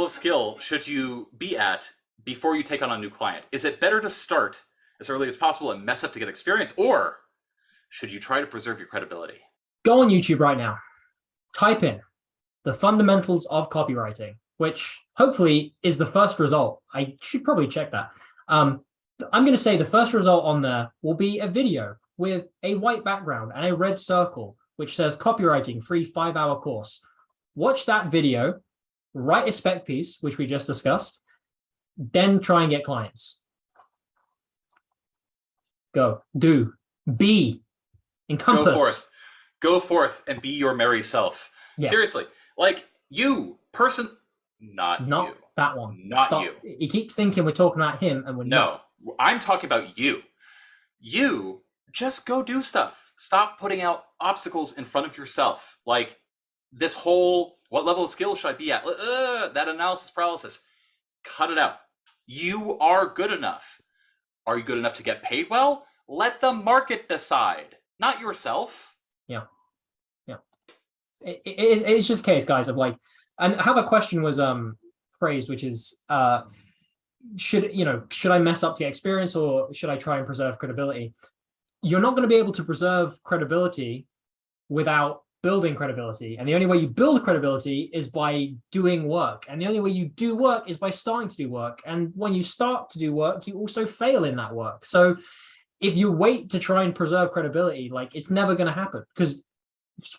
of skill should you be at before you take on a new client? Is it better to start as early as possible and mess up to get experience, or should you try to preserve your credibility? Go on YouTube right now. Type in the fundamentals of copywriting, which hopefully is the first result. I should probably check that. I'm going to say the first result on there will be a video with a white background and a red circle, which says copywriting free 5-hour course. Watch that video, write a spec piece, which we just discussed, then try and get clients. Go, do, be, encompass. Go forth and be your merry self. Yes. Seriously, like you, person, not you. That one. Not Stop. You. He keeps thinking we're talking about him and we're not. No, I'm talking about you. You just go do stuff. Stop putting out obstacles in front of yourself. Like this whole, what level of skill should I be at? That analysis paralysis. Cut it out. You are good enough. Are you good enough to get paid well? Let the market decide, not yourself. Yeah. Yeah. It's just a case, guys, of like, and how the question was phrased, which is, should I mess up to get experience or should I try and preserve credibility? You're not going to be able to preserve credibility without building credibility. And the only way you build credibility is by doing work. And the only way you do work is by starting to do work. And when you start to do work, you also fail in that work. So if you wait to try and preserve credibility, like it's never going to happen, because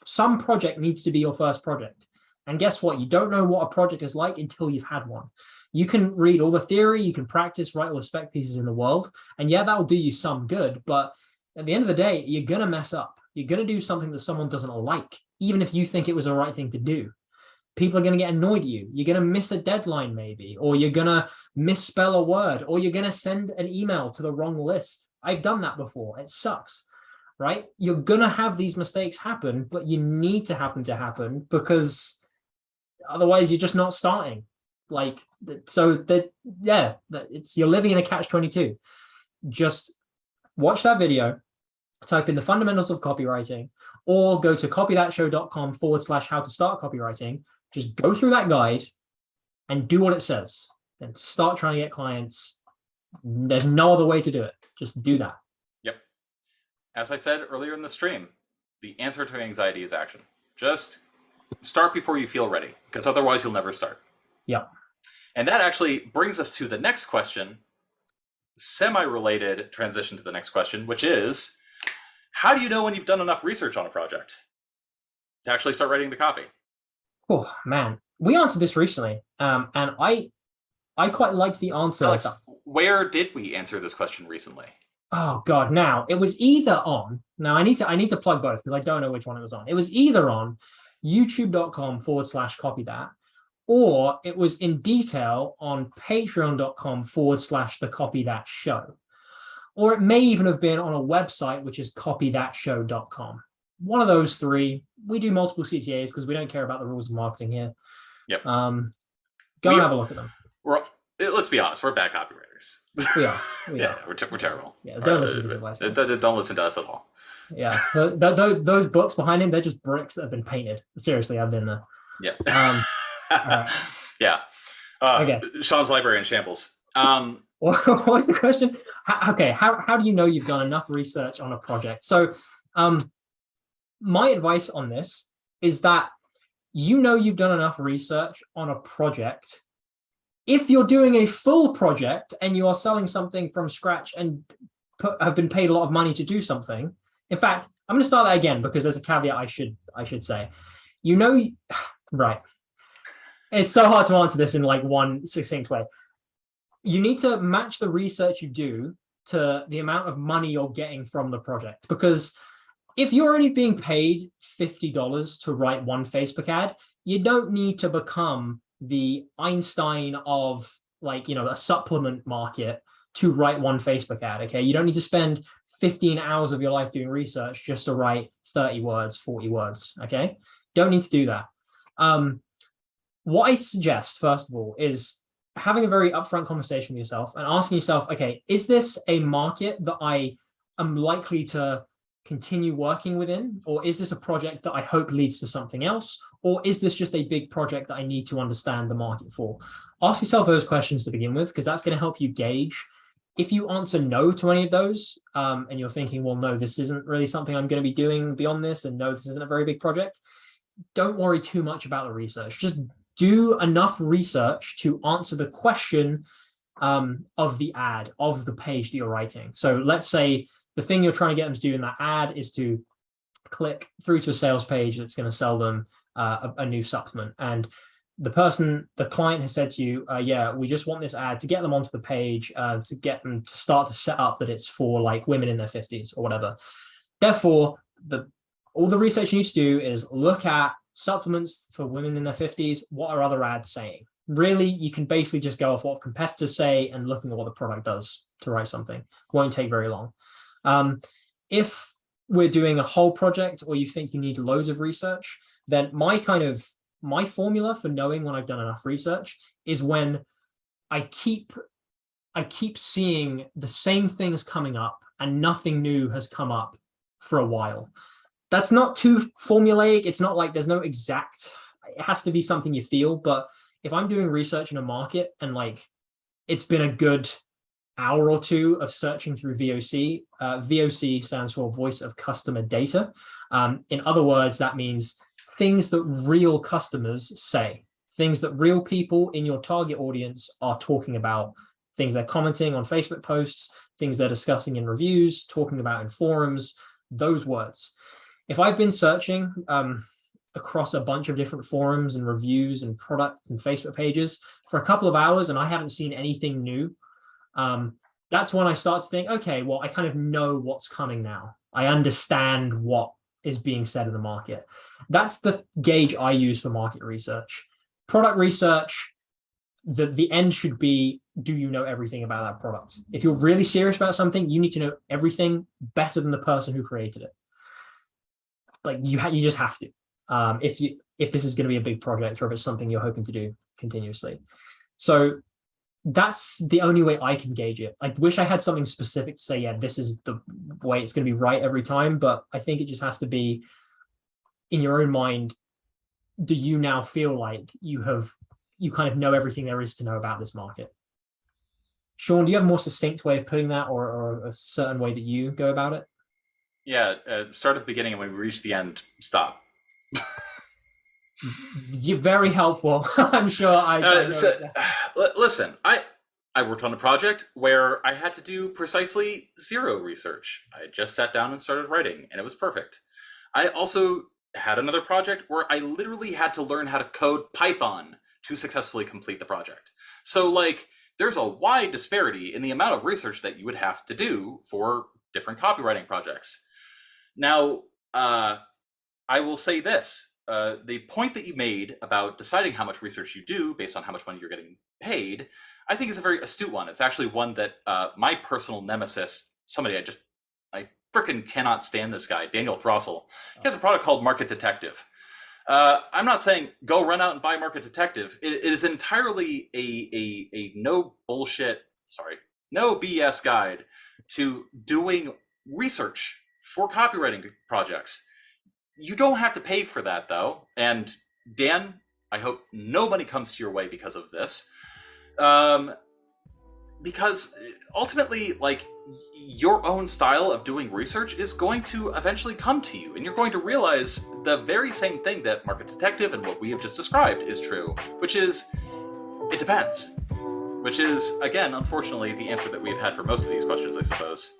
some project needs to be your first project. And guess what? You don't know what a project is like until you've had one. You can read all the theory, you can practice, write all the spec pieces in the world. And yeah, that will do you some good. But at the end of the day, you're going to mess up. You're going to do something that someone doesn't like, even if you think it was the right thing to do. People are going to get annoyed at you. You're going to miss a deadline maybe, or you're going to misspell a word, or you're going to send an email to the wrong list. I've done that before. It sucks, right? You're going to have these mistakes happen, but you need to have them to happen because otherwise you're just not starting. Like, so that, yeah, you're living in a catch-22. Just watch that video, type in the fundamentals of copywriting, or go to copythatshow.com/how to start copywriting. Just go through that guide and do what it says. Then start trying to get clients. There's no other way to do it. Just do that. Yep. As I said earlier in the stream, the answer to anxiety is action. Just start before you feel ready, because otherwise you'll never start. Yep. And that actually brings us to the next question, semi-related transition to the next question, which is, how do you know when you've done enough research on a project to actually start writing the copy? Oh, man. We answered this recently, and I quite liked the answer. Alex, where did we answer this question recently? Oh, God. Now, it was either on, now I need to plug both because I don't know which one it was on. It was either on youtube.com/copy that, or it was in detail on patreon.com/the copy that show. Or it may even have been on a website, which is copythatshow.com. One of those three. We do multiple CTAs because we don't care about the rules of marketing here. Yep. Go and have a look at them. Let's be honest, we're bad copywriters. We are. We're terrible. Yeah, don't listen to this advice. Don't listen to us at all. Yeah, those books behind him, they're just bricks that have been painted. Seriously, I've been there. Yeah. Right. Yeah. Okay. Sean's library in shambles. What was the question? How do you know you've done enough research on a project? So my advice on this is that you've done enough research on a project if you're doing a full project and you are selling something from scratch and have been paid a lot of money to do something. In fact, I'm going to start that again because there's a caveat I should say. Right. It's so hard to answer this in like one succinct way. You need to match the research you do to the amount of money you're getting from the project. Because if you're only being paid $50 to write one Facebook ad, you don't need to become the Einstein of a supplement market to write one Facebook ad. Okay. You don't need to spend 15 hours of your life doing research just to write 30 words, 40 words. Okay. Don't need to do that. What I suggest, first of all, is having a very upfront conversation with yourself and asking yourself, okay, is this a market that I am likely to continue working within? Or is this a project that I hope leads to something else? Or is this just a big project that I need to understand the market for? Ask yourself those questions to begin with, because that's going to help you gauge. If you answer no to any of those, and you're thinking, well, no, this isn't really something I'm going to be doing beyond this, and no, this isn't a very big project, don't worry too much about the research. Just do enough research to answer the question of the ad, of the page that you're writing. So let's say the thing you're trying to get them to do in that ad is to click through to a sales page that's going to sell them a new supplement. And the client has said to you, yeah, we just want this ad to get them onto the page, to get them to start to set up that it's for like women in their 50s or whatever. Therefore, all the research you need to do is look at supplements for women in their 50s. What are other ads saying? Really, you can basically just go off what competitors say and looking at what the product does to write something. Won't take very long. If we're doing a whole project or you think you need loads of research, then my formula for knowing when I've done enough research is when I keep seeing the same things coming up and nothing new has come up for a while. That's not too formulaic. It's not like there's no exact, it has to be something you feel. But if I'm doing research in a market and like it's been a good hour or two of searching through VOC, VOC stands for Voice of Customer Data. In other words, that means things that real customers say, things that real people in your target audience are talking about, things they're commenting on Facebook posts, things they're discussing in reviews, talking about in forums, those words. If I've been searching across a bunch of different forums and reviews and product and Facebook pages for a couple of hours and I haven't seen anything new, that's when I start to think, okay, well, I kind of know what's coming now. I understand what is being said in the market. That's the gauge I use for market research. Product research, the end should be, do you know everything about that product? If you're really serious about something, you need to know everything better than the person who created it. Like you just have to, if this is going to be a big project or if it's something you're hoping to do continuously. So that's the only way I can gauge it. I wish I had something specific to say, yeah, this is the way it's going to be right every time. But I think it just has to be in your own mind. Do you now feel like you kind of know everything there is to know about this market? Sean, do you have a more succinct way of putting that or a certain way that you go about it? Yeah, start at the beginning and when we reach the end, stop. You're very helpful. I'm sure listen, I worked on a project where I had to do precisely zero research. I just sat down and started writing, and it was perfect. I also had another project where I literally had to learn how to code Python to successfully complete the project. So, like, there's a wide disparity in the amount of research that you would have to do for different copywriting projects. Now, I will say this. The point that you made about deciding how much research you do based on how much money you're getting paid, I think is a very astute one. It's actually one that my personal nemesis, somebody I freaking cannot stand this guy, Daniel Throssell. He has a product called Market Detective. I'm not saying go run out and buy Market Detective. It is entirely a no BS guide to doing research for copywriting projects. You don't have to pay for that, though. And Dan, I hope nobody comes to your way because of this. Because ultimately, like, your own style of doing research is going to eventually come to you. And you're going to realize the very same thing that Market Detective and what we have just described is true, which is, it depends. Which is, again, unfortunately, the answer that we've had for most of these questions, I suppose.